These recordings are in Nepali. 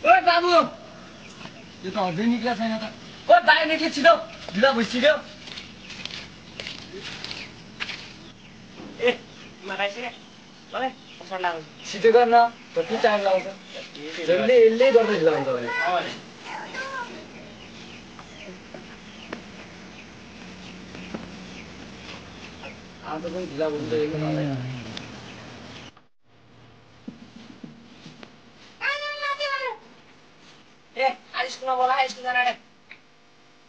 ओए बाबु यो त अझै निक्ला छैन त ओ बाहिर निक्ले छिटो ढिला भइसक्यो ए मागाइसके मलाई पसन्द लाग्छ छिटो गर्न कति टाइम लाग्छ जल्दी यसले गर्दै ढिला हुन्छ भने आज पनि ढिला हुन्छ मलाई स्कुलमा बोला स्कुल जान रे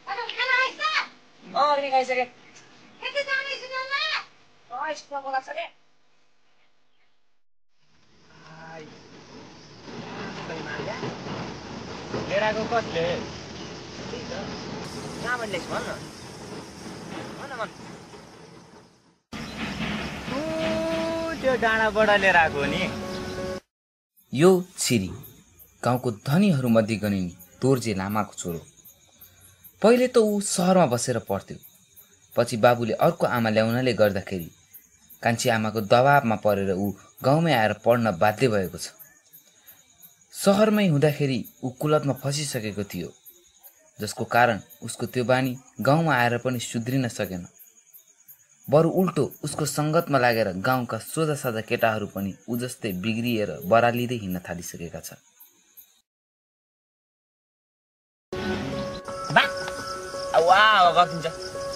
खाना खाइस नि खाइसके कति जाने स्कुलमा स्कुलमा बोला छ रे आइ मारिया लेराको कसले कहाँबाट ल्याइस् भन मन त्यो डाँडाबाट लिएर आएको नि यो छिरी गाउँको धनीहरूमध्ये गनिने दोर्जे लामाको छोरो। पहिले त ऊ सहरमा बसेर पढ्थ्यो, पछि बाबुले अर्को आमा ल्याउनाले गर्दाखेरि कान्छी आमाको दबाबमा परेर ऊ गाउँमै आएर पढ्न बाध्य भएको छ। सहरमै हुँदाखेरि ऊ कुलतमा फसिसकेको थियो, जसको कारण उसको त्यो बानी गाउँमा आएर पनि सुध्रिन सकेन। बरु उल्टो उसको सङ्गतमा लागेर गाउँका सोझा साझा केटाहरू पनि ऊ जस्तै बिग्रिएर बरालिँदै हिँड्न थालिसकेका छन्।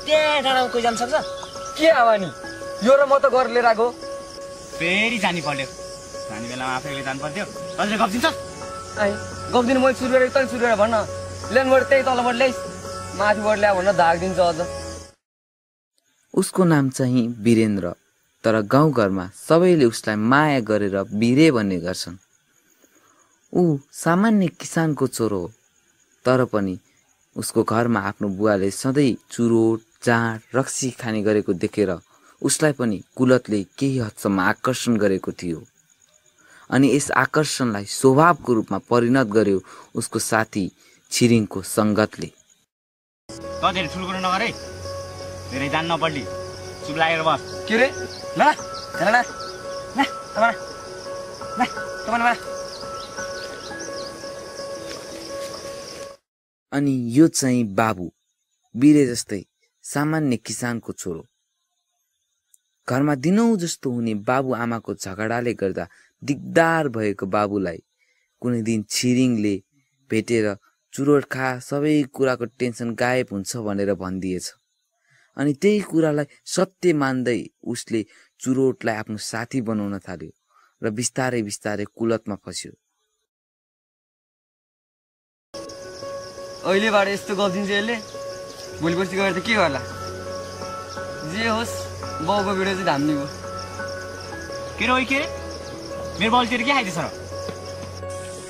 त्यहाँ डाँडामा कोही जान सक्छ के आवा नि यो र म त गरेर लिएर आएको फेरि जानी पर्यो जाने बेलामा आफैले जानु पर्थ्यो हजुर गफ दिन्छ गफ दिनु मैले सुरु गरेको तैँले सुरु गरेर भन्न ल्यान्डबाट त्यही तलबाट ल्याइस् माथिबाट ल्या भन्न धाक दिन्छ अझ। उसको नाम चाहिँ वीरेन्द्र, तर गाउँघरमा सबैले उसलाई माया गरेर वीरे भन्ने गर्छन्। ऊ सामान्य किसानको छोरो हो, तर पनि उसको घरमा आफ्नो बुवाले सधैँ चुरोट जाँड रक्सी खाने गरेको देखेर उसलाई पनि कुलतले केही हदसम्म आकर्षण गरेको थियो। अनि यस आकर्षणलाई स्वभावको रूपमा परिणत गर्यो उसको साथी छिरिङको सङ्गतले। धेरै ठुलो कुरो नगरे धेरै जान नपर्ली चुप लागेर बस के रे ल अनि यो चाहिँ बाबु, वीरे जस्तै सामान्य किसानको छोरो। घरमा दिनौं जस्तो हुने बाबु आमाको झगडाले गर्दा दिगदार भएको बाबुलाई कुनै दिन छिरिङले भेटेर चुरोट खा सबै कुराको टेन्सन गायब हुन्छ भनेर भनिदिएछ। अनि त्यही कुरालाई सत्य मान्दै उसले चुरोटलाई आफ्नो साथी बनाउन थाल्यो र बिस्तारै बिस्तारै कुलतमा फस्यो। अहिलेबाट यस्तो गरिदिन्छ यसले, भोलि पर्सि गएर त के गर्ला? जे होस् बाउको भिडियो चाहिँ धाम्ने भयो। के रे के मेरो बाउले के खाइदिएछ र?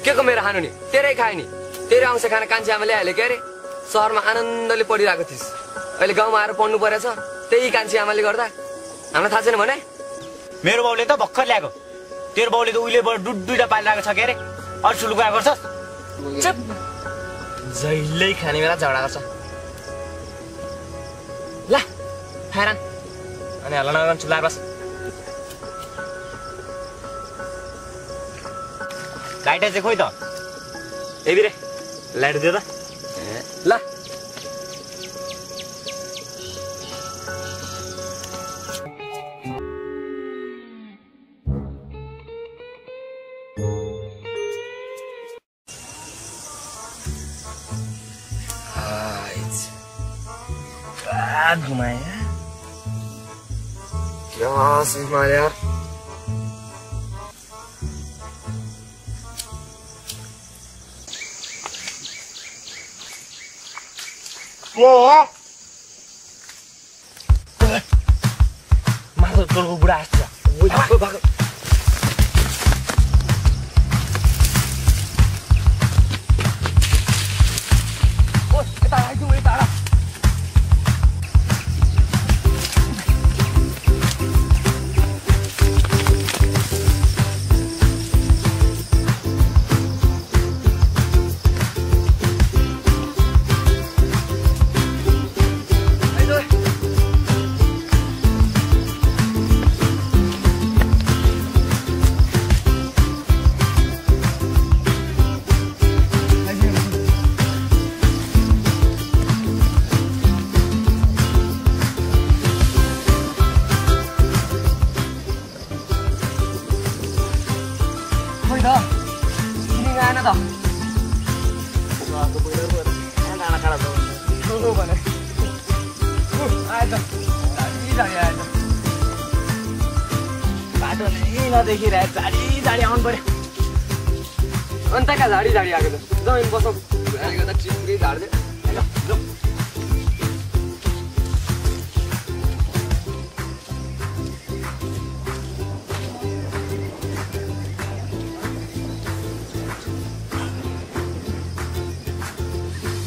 के को मेरो खानु नि? तेरै खाए नि। तेरो अंश खाना कान्छी आमाले हाले के अरे? सहरमा आनन्दले पढिरहेको थिइस्, अहिले गाउँमा आएर पढ्नु परेछ, त्यही कान्छी आमाले गर्दा। हामीलाई थाहा छैन भने? मेरो बाउले त भर्खर ल्याएको, तेरो बाउले त उहिलेबाट दुईटा पालिरहेको छ के अरे? अरू ठुलो कुरा गर्छस् चुप जहिल्यै खाने बेला झगडा गर्छ ल खाइरान अनि हल्ला नगर्नु चुप लागेर बस लाइटर चाहिँ खोइ त ए बिरे लाइटर दियो त ल घुमाया क्या घुमाया यार माथि टोलको बुढा आएको छ बाटो नै नदेखिरहेको झाडी झाडी आउनु पर्यो अन्त कहाँ झाडी झाडी आएको त जमिन बसौँ गर्दा चिप्री झार्दै ल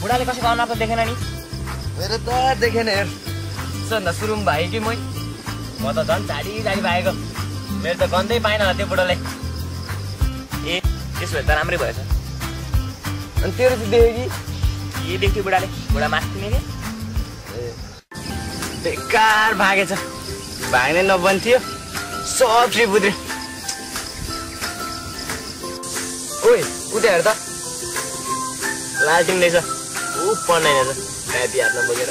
बुढाले कसैको अनुहार त देखेन नि मेरो त देखेन हेर सन्दा सुरुङ भाइ कि मै म त झन् झाडी झाडी भागेको मेरो त गन्दै पाएन होला त्यो बुढालाई ए त्यसो भए त राम्रै भएछ अनि तेरो चाहिँ देख्यो के देख्थ्यो बुढाले बुढा मास्थिने नि बेकार भागेछ भाग्ने नबन्थ्यो सब श्रीपुत्री ओइ उता हेर त लालटिङ रहेछ ऊ पढ्दैन रहेछ राति हातमा बोकेर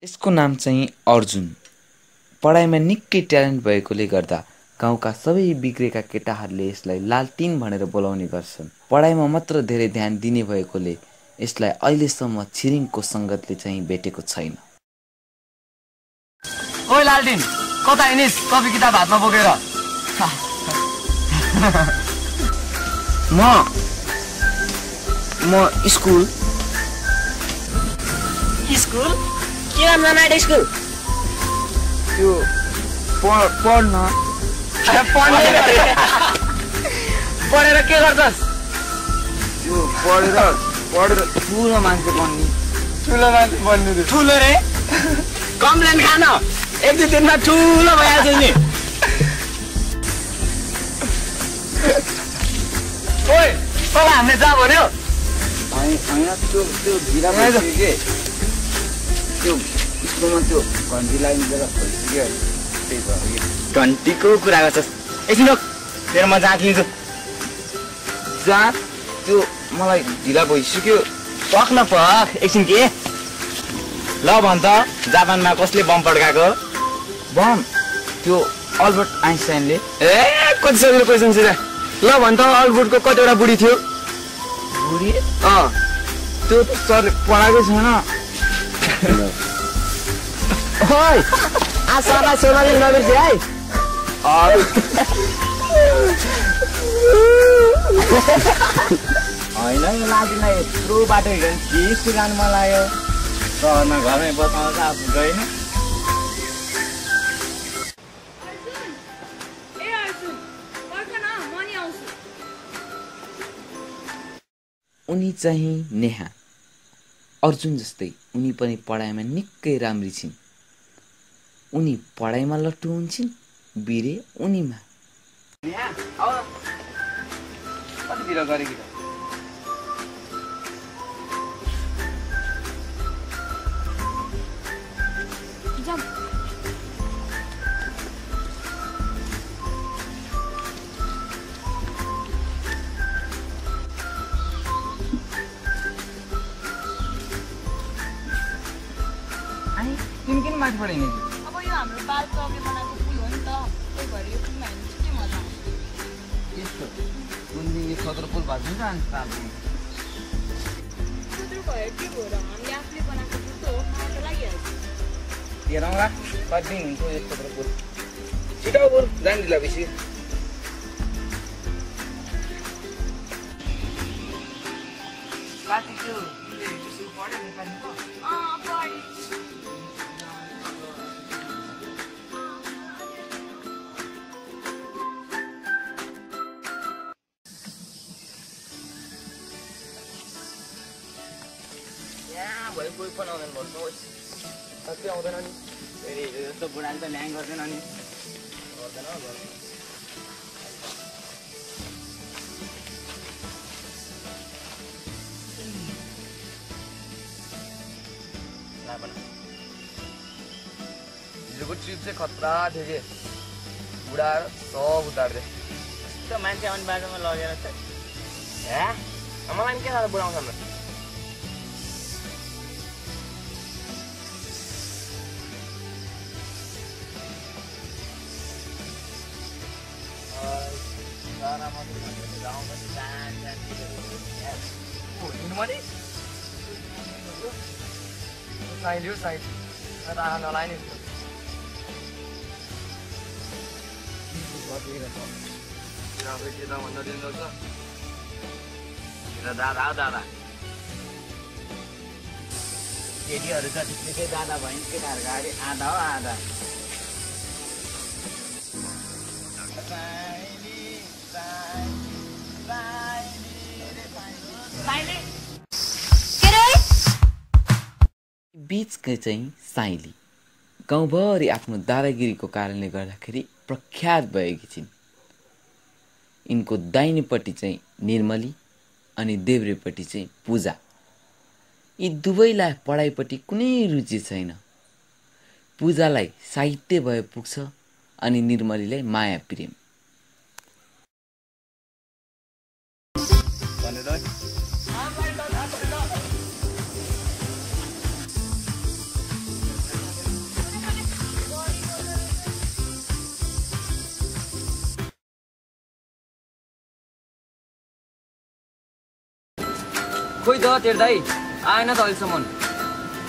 यसको नाम चाहिँ अर्जुन। पढाइमा निकै ट्यालेन्ट भएकोले गर्दा गाउँका सबै बिग्रेका केटाहरूले यसलाई लालटिन भनेर बोलाउने गर्छन्। पढाइमा मात्र धेरै ध्यान दिने भएकोले यसलाई अहिलेसम्म छिरिङको सङ्गतले चाहिँ भेटेको छैन। ओइ लालटिन कता हिँडिस् कपी किताब हातमा बोकेर म स्कुल स्कुल के नाम जाना स्कुल त्यो पढ्न पढेर के गर्छस् त्यो पढेर ठुलो मान्छे बन्ने। ठुलो मान्छे बन्नु ठुलो रे कम्प्लेन खान एक दुई दिनमा ठुलो भइहाल्छ नि ओइ तँलाई हामीले जा भन्यो त्यो ढिला भइसक्यो के त्यो स्कुलमा त्यो घन्टी लाग्ने बेला भइसक्यो त्यही भयो। घन्टीको कुरा गर्छस् एकछिन रोक फेरि म जाँच लिन्छु जहाँ त्यो मलाई ढिला भइसक्यो। पख न पख एकछिन के ल भन् त जापानमा कसले बम पड्काएको बम त्यो अल्बर्ट आइन्स्टाइनले। ए कति सजिलो क्वेसन छ ल भन् त अल्बर्टको कतिवटा बुढी थियो बुढी त्यो त सरले पढाएकै छैन। ओइ आज सरलाई सोनाले नबिर्से है होइन यो लाजीलाई यत्रो बाटो हिँड्यो भने के स्कुल जानु मन लाग्यो सहरमा घरमै बसाउँछ आफू गएन उनी चाहिँ नेहा। अर्जुन जस्तै उनी पनि पढाइमा निकै राम्री छिन्। उनी पढाइमा लट्टु हुन्छन्, बिरे उनीमा। यहाँ आऊ कतितिर गरेकी त तिमी किन माथि पढ्ने अब यो हाम्रो बाल चौके बनाएको पुल हो नि त त्यही भएर यो पुलमा हिँड्नु छिट्टै मजा आउँछ यस्तो कुन्दी खतरो पुल भएको हुन्छ अनि तालको कुद्रो भयो के भयो र हामीले आफूले बनाएको पुल त हो मलाई त लागिहाल्छ हेरौँला कति दिन हुन्छ यस्तो खतरो पुल छिटो पुल जान दिला बेसी साथी त्यो पढ्यो नेपालीको पढी भोलि कोही पनि आउँदैन भन्नुहोस् साँच्चै आउँदैन नि फेरि यस्तो बुढाले त ल्याङ गर्दैन नि गर्दैन हिजोको ट्रिप चाहिँ खतरा थियो कि बुढा सब उतार्दै यस्तो मान्छे आउने बाटोमा लगेर चाहिँ हे मलाई पनि के साह्रो बुढाउँछ साइल्यो साइड राह नलाइ नि भन्दा दिन लाग्छ दादा हो दादा केटीहरू त त्यतिकै दादा भयो केटाहरूको गाडी आधा हो आधा बीचकै चाहिँ साइली गाउँभरि आफ्नो दादागिरीको कारणले गर्दाखेरि प्रख्यात भएकी छिन्। यिनको दाहिनेपट्टि चाहिँ निर्मली अनि देब्रेपट्टि चाहिँ पूजा। यी दुवैलाई पढाइपट्टि कुनै रुचि छैन। पूजालाई साहित्य भए पुग्छ अनि निर्मलीलाई माया प्रेम। खोइ त तेरो दाइ आएन त अहिलेसम्म।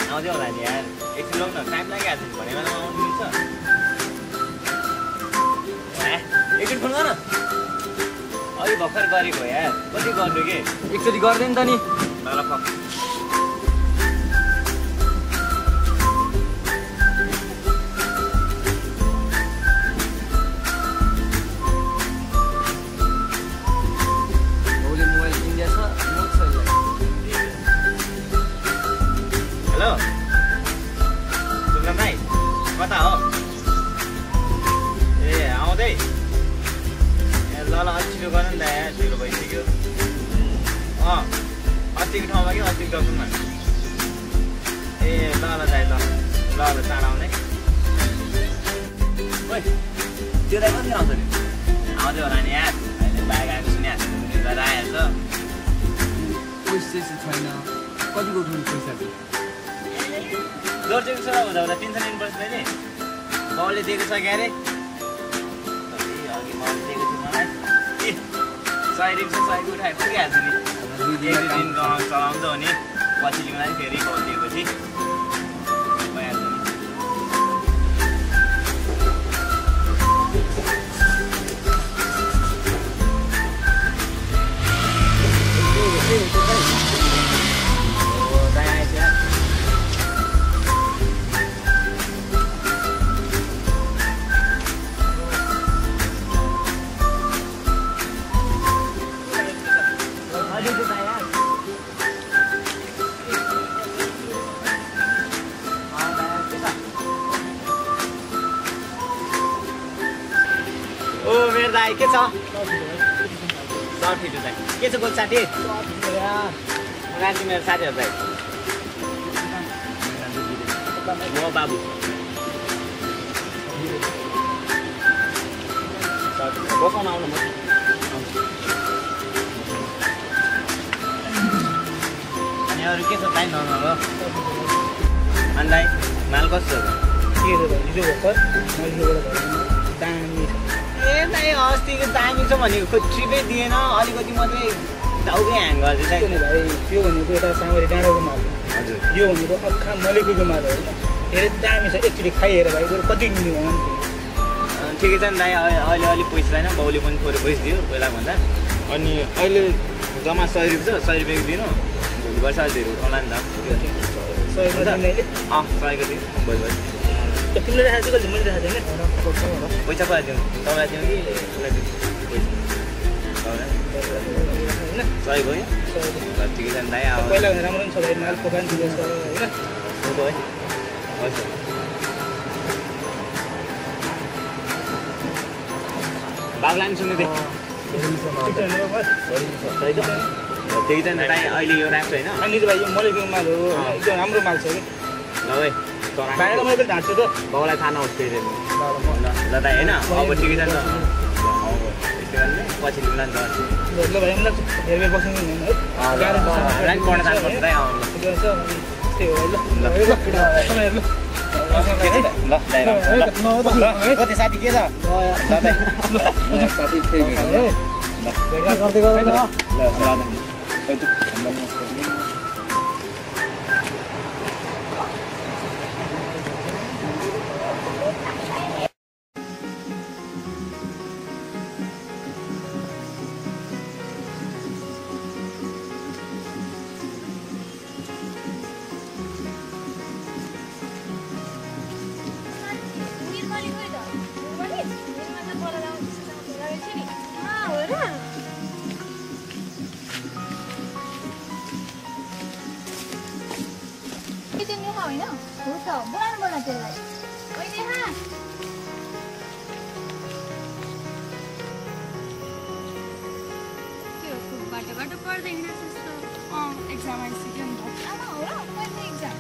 आउँदै होला नि यार एकछिन लौ न टाइम लागिहाल्छ नि भने बेलामा आउनु मिल्छ एकछिन फोन गर न अघि भर्खर गरेको यार कति गर्नु के एकचोटि गर्दै नि त नि ल हेलो सुन्नु भाइ कता हो ए आउँदै ए ल अलिक छिटो गर नि त यहाँ ढिलो भइसक्यो अस्तिको ठाउँमा कि अस्तिको डक्टरमा ए ल दाइ ल चाँडो आउने ओइ त्यो दाइ कति आउँछ नि आउँदै होला नि यार अहिले बाइक आएको सुनिहाल्छु लिएर आइहाल्छ पैसा छैन कतिको उठाउनु पैसा चाहिँ जोर्चेको छोरा हुँदा टेन्सन लिनुपर्छ नि बाउले दिएको छ क्या अरे अघि बाउले दिएको थियो मलाई सय रिक्सा सयको उठाए पुगिहाल्छु नि एक दिन चलाउँछ हो नि पछि लिउँदा फेरि बाउ दिएपछि भइहाल्छ नि दाइ के छ सब ठिक छ दाइ के छ गोल साथी राति मेरो साथीहरू दाइ म बाबु बसाउन आउनु म अनि अरू के छ दाइ नर्मल हो अनि दाइ माल कस्तो छ ए दाइ अस्तिको दामी छ भनेको खोइ ट्रिपै दिएन अलिकति मात्रै टाउकै ह्याङ गर्छ त्यो भनेको यता सामरी डाँडाको माल हजुर यो भनेको अख्खा मलेकुको माल हो होइन धेरै दामी छ एकचोटि खाइहेर भाइ बरु कति दिनु भन ठिकै छ नि दाइ अहिले अलिक पैसा छैन बाउले पनि थोरै पैसा दियो पहिलाभन्दा अनि अहिले जम्मा 100 रुपियाँ छ 100 रुपियाँको दिनु भोलि वर्ष धेरै उठाउला नि त 100 को दिनु भोलि वर्ष तिमीले राखेको चाहिँ मैले राखेको छैन पैसा कति दिउँ तपाईँलाई दिउँ कि उसलाई दिउँ सही भयो ठिकै छ नि दाइ अब पहिला राम्रो पनि छ भाइ माल दोकान दिँदैछ होइन हो है हजुर बाबुलाई पनि सुन्नु दिएँ ठिकै छ नि दाइ अहिले यो राख्छु होइन अनि भाइ यो मलेकुको माल हो एकदम राम्रो माल छ कि ल है बाहिर मैले ढाँट्छु त बाउलाई थाहा नहोस् फेरि ल दाइ होइन अब ठिकै छ नि त पछि लिउँला नि त ल भाइ मलाई धेरै बेर बस्नु हुँदैन है राइट पढ्न जानुपर्छ दाइ त्यही हो ल ल दाइ कति साथी के छ ल दाइ साथी ठिक छ ल गर्दै गर्दै ल बाटो पर्दैन त्यस्तो एक्जाम आइसक्यो नि त आमा हो र कहिले एक्जाम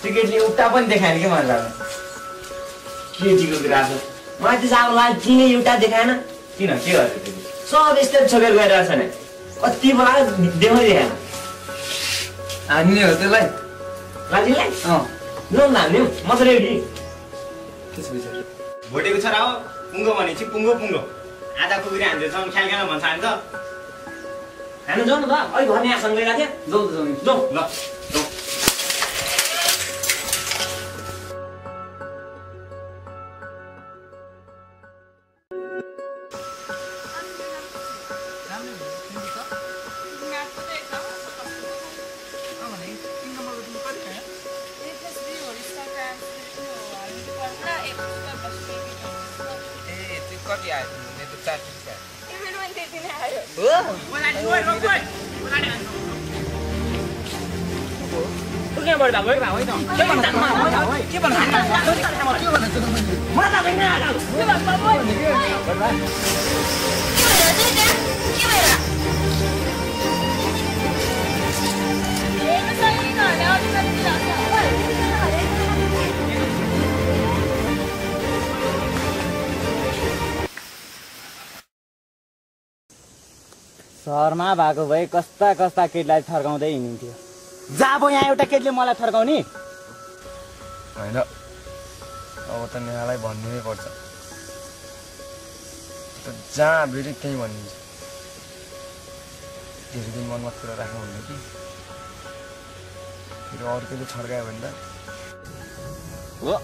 टिकटले उता पनि देखाएन के मलाई लाग्छ केटीको कुरा छ मलाई त्यो साबुलाई तिनै एउटा देखाएन किन के गर्छ सब यस्तै छोपेर गइरहेको छ नि कति बोलायो देखाउनै देखाएन हान्ने हो त्यसलाई राजीलाई अँ ल हान्ने म त रेडी त्यसो विचार भोटेको छोरा हो पुङ्गो भनेपछि पुङ्गो पुङ्गो आधा कुकुरी हान्दैछ ख्याल ख्याल भन्छ हामी त हान्नु जाउँ न त अहिले घर यहाँसँग गइरहेको थियो जाउँ त जाउँ ल कति आयो मेरो त 4 पिस सहरमा भएको भए कस्ता कस्ता केटीलाई थर्काउँदै हिँड्थ्यो जाबो यहाँ एउटा केटीले मलाई थर्काउने होइन अब त नेहालाई भन्नै पर्छ त जहाँ भेट्यो त्यहीँ भनिन्छ धेरै दिन मनमा कुरा राख्नु हुन्न कि फेरि अर्कोले छड्कायो भने त हो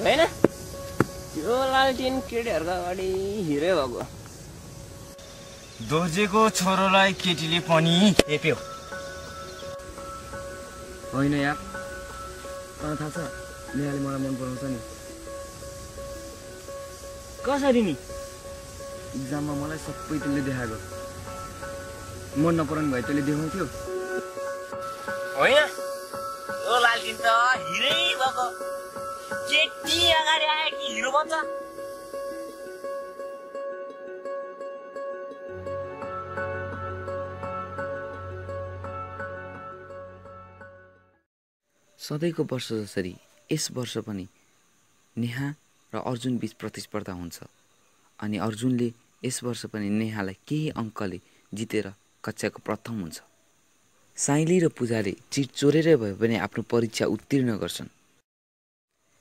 होइन यो लालटिन केटीहरूको अगाडि हिरो भएको दोर्जेको छोरोलाई केटीले पनि हेप्यो होइन यार तँलाई थाहा छ नेहाले मलाई मन पराउँछ नि कसरी नि इक्जाममा मलाई सबै त्यसले देखाएको मन नपराउनु भयो त्यसले देखाउँथ्यो होइन यो लालटिन त हिरै भएको केटी अगाडि आयो कि हिरो बन्छ सधैँको वर्ष जसरी यस वर्ष पनि नेहा र अर्जुन बीच प्रतिस्पर्धा हुन्छ अनि अर्जुनले यस वर्ष पनि नेहालाई केही अङ्कले जितेर कक्षाको प्रथम हुन्छ। साइली र पूजाले चिट चोरेरै भए पनि आफ्नो परीक्षा उत्तीर्ण गर्छन्।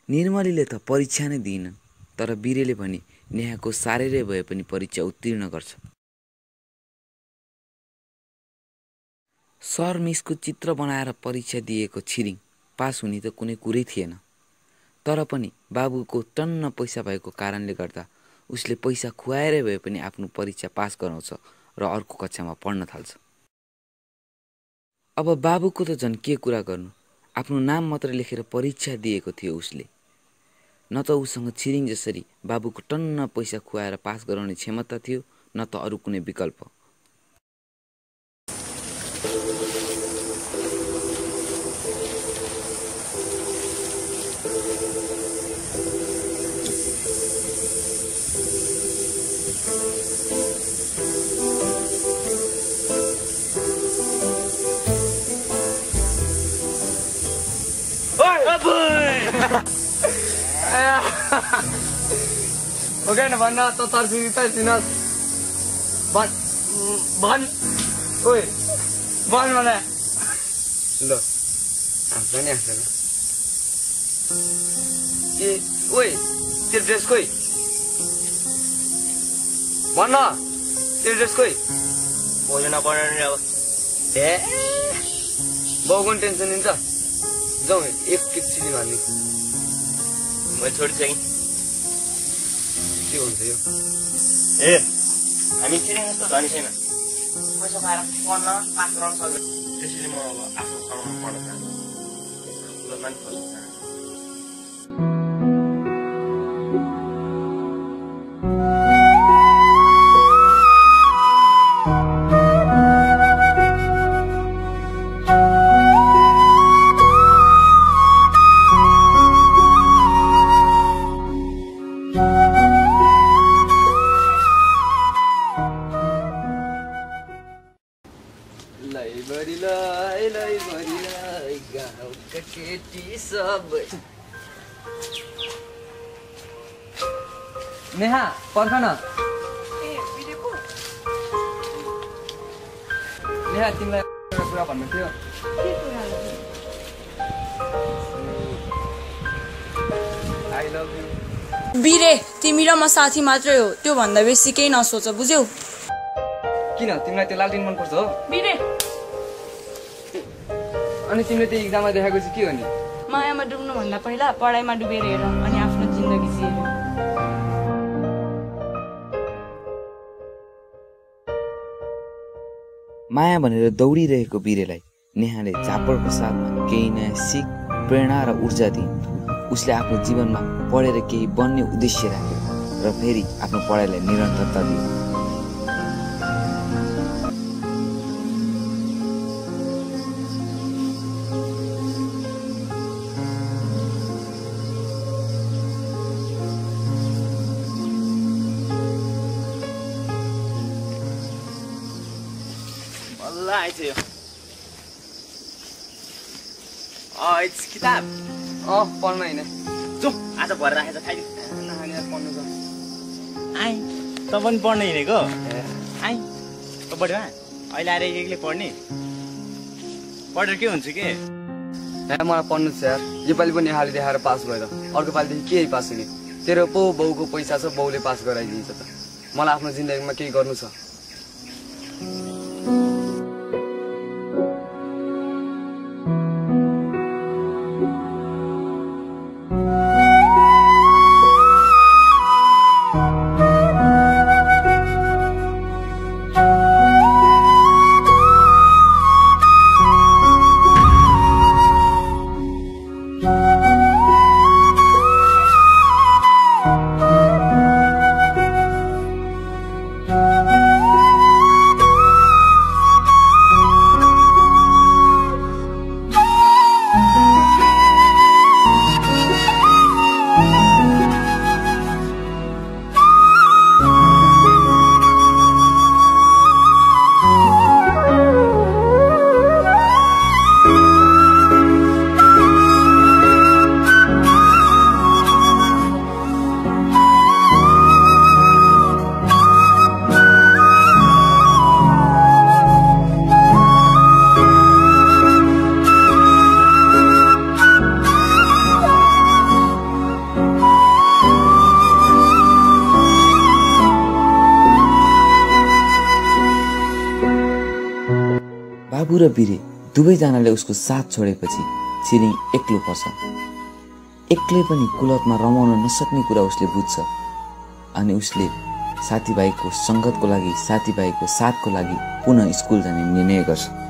निर्मलीले त परीक्षा नै दिएनन्, तर वीरेले भने नेहाको सारेरै भए पनि परीक्षा उत्तीर्ण गर्छ। सर मिसको चित्र बनाएर परीक्षा दिएको छिरिङ पास हुने त कुनै कुरै थिएन, तर पनि बाबुको टन्न पैसा भएको कारणले गर्दा उसले पैसा खुवाएरै भए पनि आफ्नो परीक्षा पास गराउँछ र अर्को कक्षामा पढ्न थाल्छ। अब बाबुको त झन् के कुरा गर्नु, आफ्नो नाम मात्र लेखेर परीक्षा दिएको थियो उसले। न त उसँग छिरिङ जसरी बाबुको टन्न पैसा खुवाएर पास गराउने क्षमता थियो, न त अरू कुनै विकल्प। ओके न भन्न त तर्फी त दिनुहोस् भन् भन् ओइ भन् मलाई ल हाँस्छ नि हाँस्दैन ए ओइ त्यो ड्रेस खोइ भन्न त्यो ड्रेस खोइ भोजन बनाउने अब ए बाउको टेन्सन लिन्छ जाउँ एक चिनी भन्ने म छोडिसकेँ। के हुन्छ यो ए हामी छिरिङ जस्तो धनी छैन, पैसा पाएर पढ्न पास गराउन सक्दैन। त्यसैले म अब आफ्नो ठाउँमा पढ्न चाहन्छु। गाउँका केटी सबै नेहा पर्ख न नेहा तिमीलाई एउटा कुरा भन्नु थियो आई लभ यु बिरे तिमी र म साथी मात्रै हो त्यो भन्दा बेसी केही नसोच बुझ्यौ किन तिमीलाई त्यो लालटिन मन पर्छ हो बिरे अनि तिमीले त्यो इक्जाममा देखाएको चाहिँ के हो नि मायामा डुब्नु भन्दा पहिला पढाइमा डुबेर हेर अनि आफ्नो जिन्दगी जिएर माया भनेर दौडिरहेको बिरेलाई नेहाले झापडको साथमा केही नयाँ सिक प्रेरणा र ऊर्जा दिइन् उसले आफ्नो जीवनमा पढेर केही बन्ने उद्देश्य राख्यो र फेरि आफ्नो पढाइलाई निरन्तरता दियो आइथ्यो किताब पढ्न होइन जो आज भएर राखेछ खाइदियो नानीहरू पढ्नु छ आइ त पनि पढ्न हिँडेको आइ त बढ्यो अहिले आएर एक्लै पढ्ने पढेर के हुन्छ के मलाई पढ्नु छ यार योपालि पनि हाली देखाएर पास भएर अर्को पालिदेखि के पास हुने तेरो पो बाउको पैसा छ बाउले पास गराइदिन्छ त मलाई आफ्नो जिन्दगीमा केही गर्नु छ बाबु र बिरे दुवैजनाले उसको साथ छोडेपछि छिरिङ एक्लो पर्छ एक्लै पनि कुलतमा रमाउन नसक्ने कुरा उसले बुझ्छ अनि उसले साथीभाइको सङ्गतको लागि साथीभाइको साथको लागि पुनः स्कुल जाने निर्णय गर्छ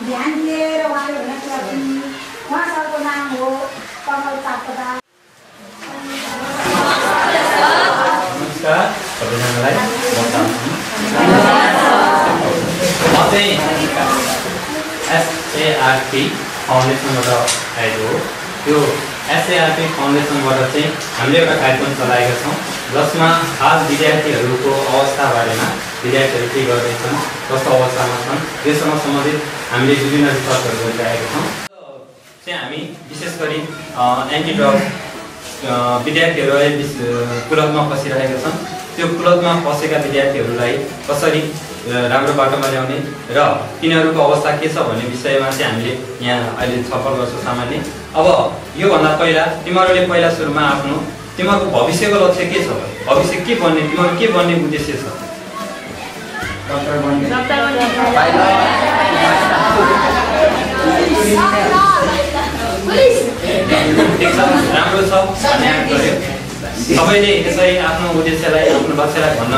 ध्यान दिएर उहाँले भने कुरा उहाँ सरको नाम हो कमल सापकोटा नमस्कार सबैजनालाई म चाहिँ एसएआरपी फाउन्डेसनबाट आएको हो यो एसएआरपी फाउन्डेसनबाट चाहिँ हामीले एउटा कार्यक्रम चलाएका छौँ जसमा हाल विद्यार्थीहरूको अवस्था बारेमा विद्यार्थीहरू के गर्दैछन् कस्तो अवस्थामा छन् त्यससँग सम्बन्धित हामीले विभिन्न रिसर्चहरू गरिरहेका छौँ चाहिँ हामी विशेष गरी एन्टी ड्रग विद्यार्थीहरू अहिले कुलतमा फसिरहेका छन् त्यो कुलतमा फसेका विद्यार्थीहरूलाई कसरी राम्रो बाटोमा ल्याउने र तिनीहरूको अवस्था के छ भन्ने विषयमा चाहिँ हामीले यहाँ अहिले छलफल गर्छौँ सामान्य अब योभन्दा पहिला तिमीहरूले पहिला सुरुमा आफ्नो तिमीहरूको भविष्यको लक्ष्य के छ भविष्य के बन्ने तिमीहरू के बन्ने उद्देश्य छ डक्टर बन्ने छ राम्रो छ भन्ने आँट गर्यो सबैले यसै आफ्नो उद्देश्यलाई आफ्नो लक्ष्यलाई भन्न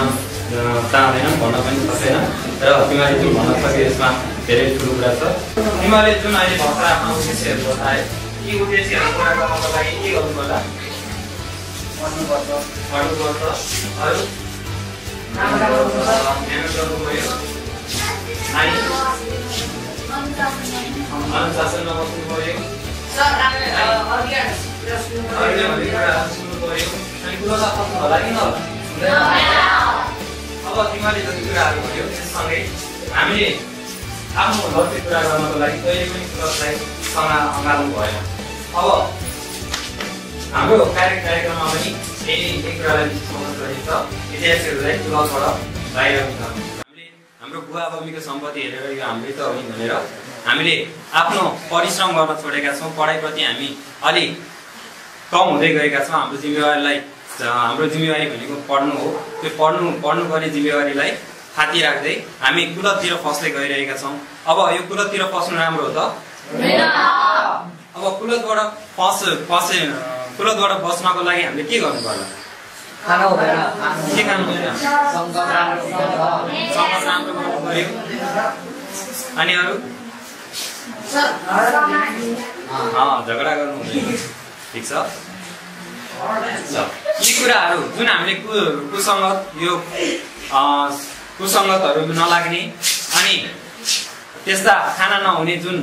चाहँदैनन् भन्न पनि सक्दैन र तिमीहरूले जुन भन्न सक्यो यसमा धेरै ठुलो कुरा छ तिमीहरूले जुन अहिले भर्खर आफ्नो उद्देश्यहरू बताए यी उद्देश्यहरू पुरा गर्नको लागि के गर्नु पर्ला पढ्नुपर्छ अरू मेहनत गर्नु पर्यो अनुशासनमा बस्नु पर्यो अब तिमीहरूले जति कुराहरू भन्यो त्यससँगै हामीले आफ्नो लक्ष्य पुरा गर्नको लागि कहिले पनि कुरालाई सँग अँगाल्नु भएन अब हाम्रो कार्यक्रममा पनि यही एक कुरालाई समझ गरिन्छ विद्यार्थीहरूलाई क्लबबाट बाहिर हुन्छ हामीले हाम्रो बुवा मम्मीको सम्पत्ति हेरेर यो हाम्रै त होइन भनेर हामीले आफ्नो परिश्रम गर्न छोडेका छौँ पढाइप्रति हामी अलिक कम हुँदै गएका छौँ हाम्रो जिम्मेवारी भनेको पढ्नु हो त्यो पढ्नुपर्ने जिम्मेवारीलाई थाती राख्दै हामी कुलततिर फस्दै गइरहेका छौँ अब यो कुलततिर फस्नु राम्रो हो त अब कुलतबाट बस्नको लागि हामीले के गर्नु पर्ला के खानु पर्यो सङ्गत राम्रो गर्नु पर्यो अनि अरू झगडा गर्नु हुँदैन ठिक छ यी कुराहरू जुन हामीले कुसङ्गतहरू नलाग्ने अनि त्यस्ता खाना नहुने जुन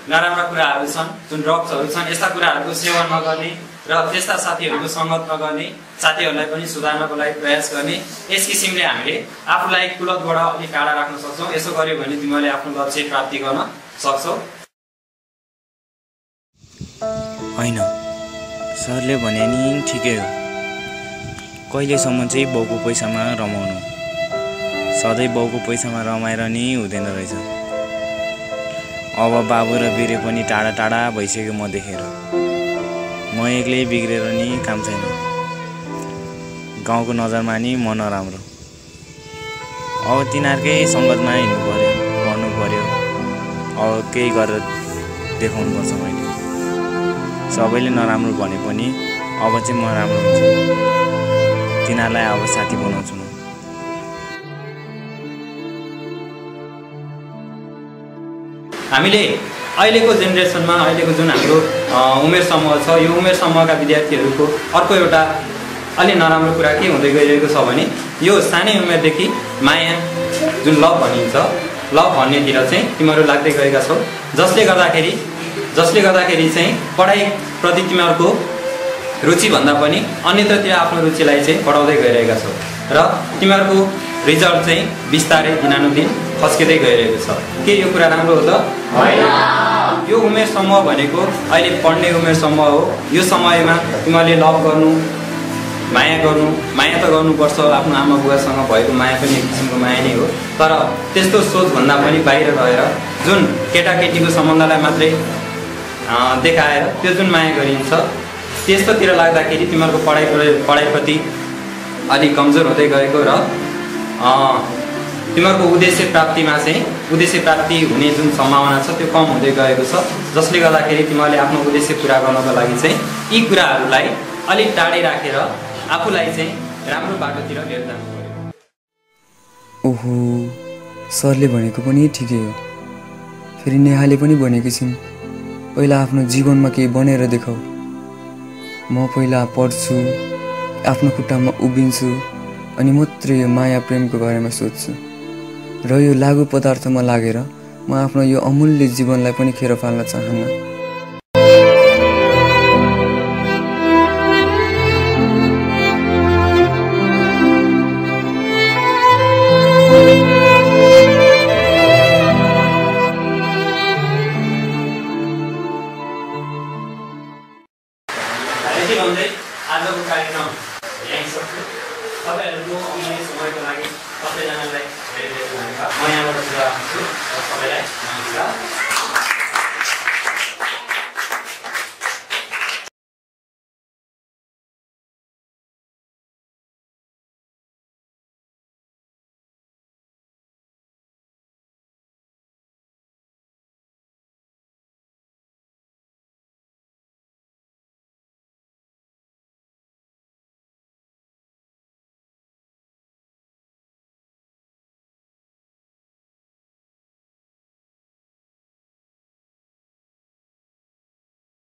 नराम्रा कुराहरू छन् जुन ड्रग्सहरू छन् यस्ता कुराहरूको सेवन नगर्ने र त्यस्ता साथीहरूको सङ्गत नगर्ने साथीहरूलाई पनि सुधार्नको लागि प्रयास गर्ने यस किसिमले हामीले आफूलाई कुलतबाट अलिक टाढा राख्न सक्छौँ यसो गर्यो भने तिमीले आफ्नो लक्ष्य प्राप्ति गर्न सक्छौ होइन सरले भने नि ठिकै हो कहिलेसम्म चाहिँ बाउको पैसामा रमाउनु सधैँ बाउको पैसामा रमाएर नि हुँदैन रहेछ अब बाबु र बिरे पनि टाढा टाढा भइसक्यो म देखेर म एक्लै बिग्रेर नि काम छैन गाउँको नजरमा नि म नराम्रो अब तिनीहरूकै सङ्गतमा हिँड्नु पर्यो पढ्नु पर्यो अब केही गरेर देखाउनुपर्छ मैले सबैले नराम्रो भने पनि अब चाहिँ म राम्रो हुन्छु तिनीहरूलाई अब साथी बनाउँछु म हामीले अहिलेको जेनेरेसनमा अहिलेको जुन हाम्रो उमेर समूह छ यो उमेर समूहका विद्यार्थीहरूको अर्को एउटा अलि नराम्रो कुरा के हुँदै गइरहेको छ भने यो सानै उमेरदेखि माया जुन लभ भनिन्छ लभ भन्नेतिर चाहिँ तिमीहरू लाग्दै गएका छौ जसले गर्दाखेरि चाहिँ पढाइप्रति तिमीहरूको रुचिभन्दा पनि अन्यत्रतिर आफ्नो रुचिलाई चाहिँ बढाउँदै गइरहेका छौ र तिमीहरूको रिजल्ट चाहिँ बिस्तारै दिनानुदिन खस्किँदै गइरहेको छ के यो कुरा राम्रो हो त होइन यो उमेर समूह भनेको अहिले पढ्ने उमेर समूह हो यो समयमा तिमीहरूले लभ गर्नु माया त गर्नुपर्छ आफ्नो आमा बुवासँग भएको माया पनि एक किसिमको माया नै हो तर त्यस्तो सोचभन्दा पनि बाहिर रहेर जुन केटाकेटीको सम्बन्धलाई मात्रै देखाएर त्यो जुन माया गरिन्छ त्यस्तोतिर लाग्दाखेरि तिमीहरूको पढाइप्रति अलिक कमजोर हुँदै गएको र तिमीहरूको उद्देश्य प्राप्ति हुने जुन सम्भावना छ त्यो कम हुँदै गएको छ जसले गर्दाखेरि तिमीहरूले आफ्नो उद्देश्य पुरा गर्नको लागि चाहिँ यी कुराहरूलाई अलिक टाढै राखेर आफूलाई चाहिँ राम्रो बाटोतिर लिएर जानु पर्यो ओहो सरले भनेको पनि ठिकै हो फेरि नेहाले पनि भनेकी छिन् पहिला आफ्नो जीवनमा केही बनेर देखाऊ म पहिला पढ्छु आफ्नो खुट्टामा उभिन्छु अनि मात्रै यो माया प्रेमको बारेमा सोच्छु र यो लागु पदार्थमा लागेर म आफ्नो यो अमूल्य जीवनलाई पनि खेर फाल्न चाहन्न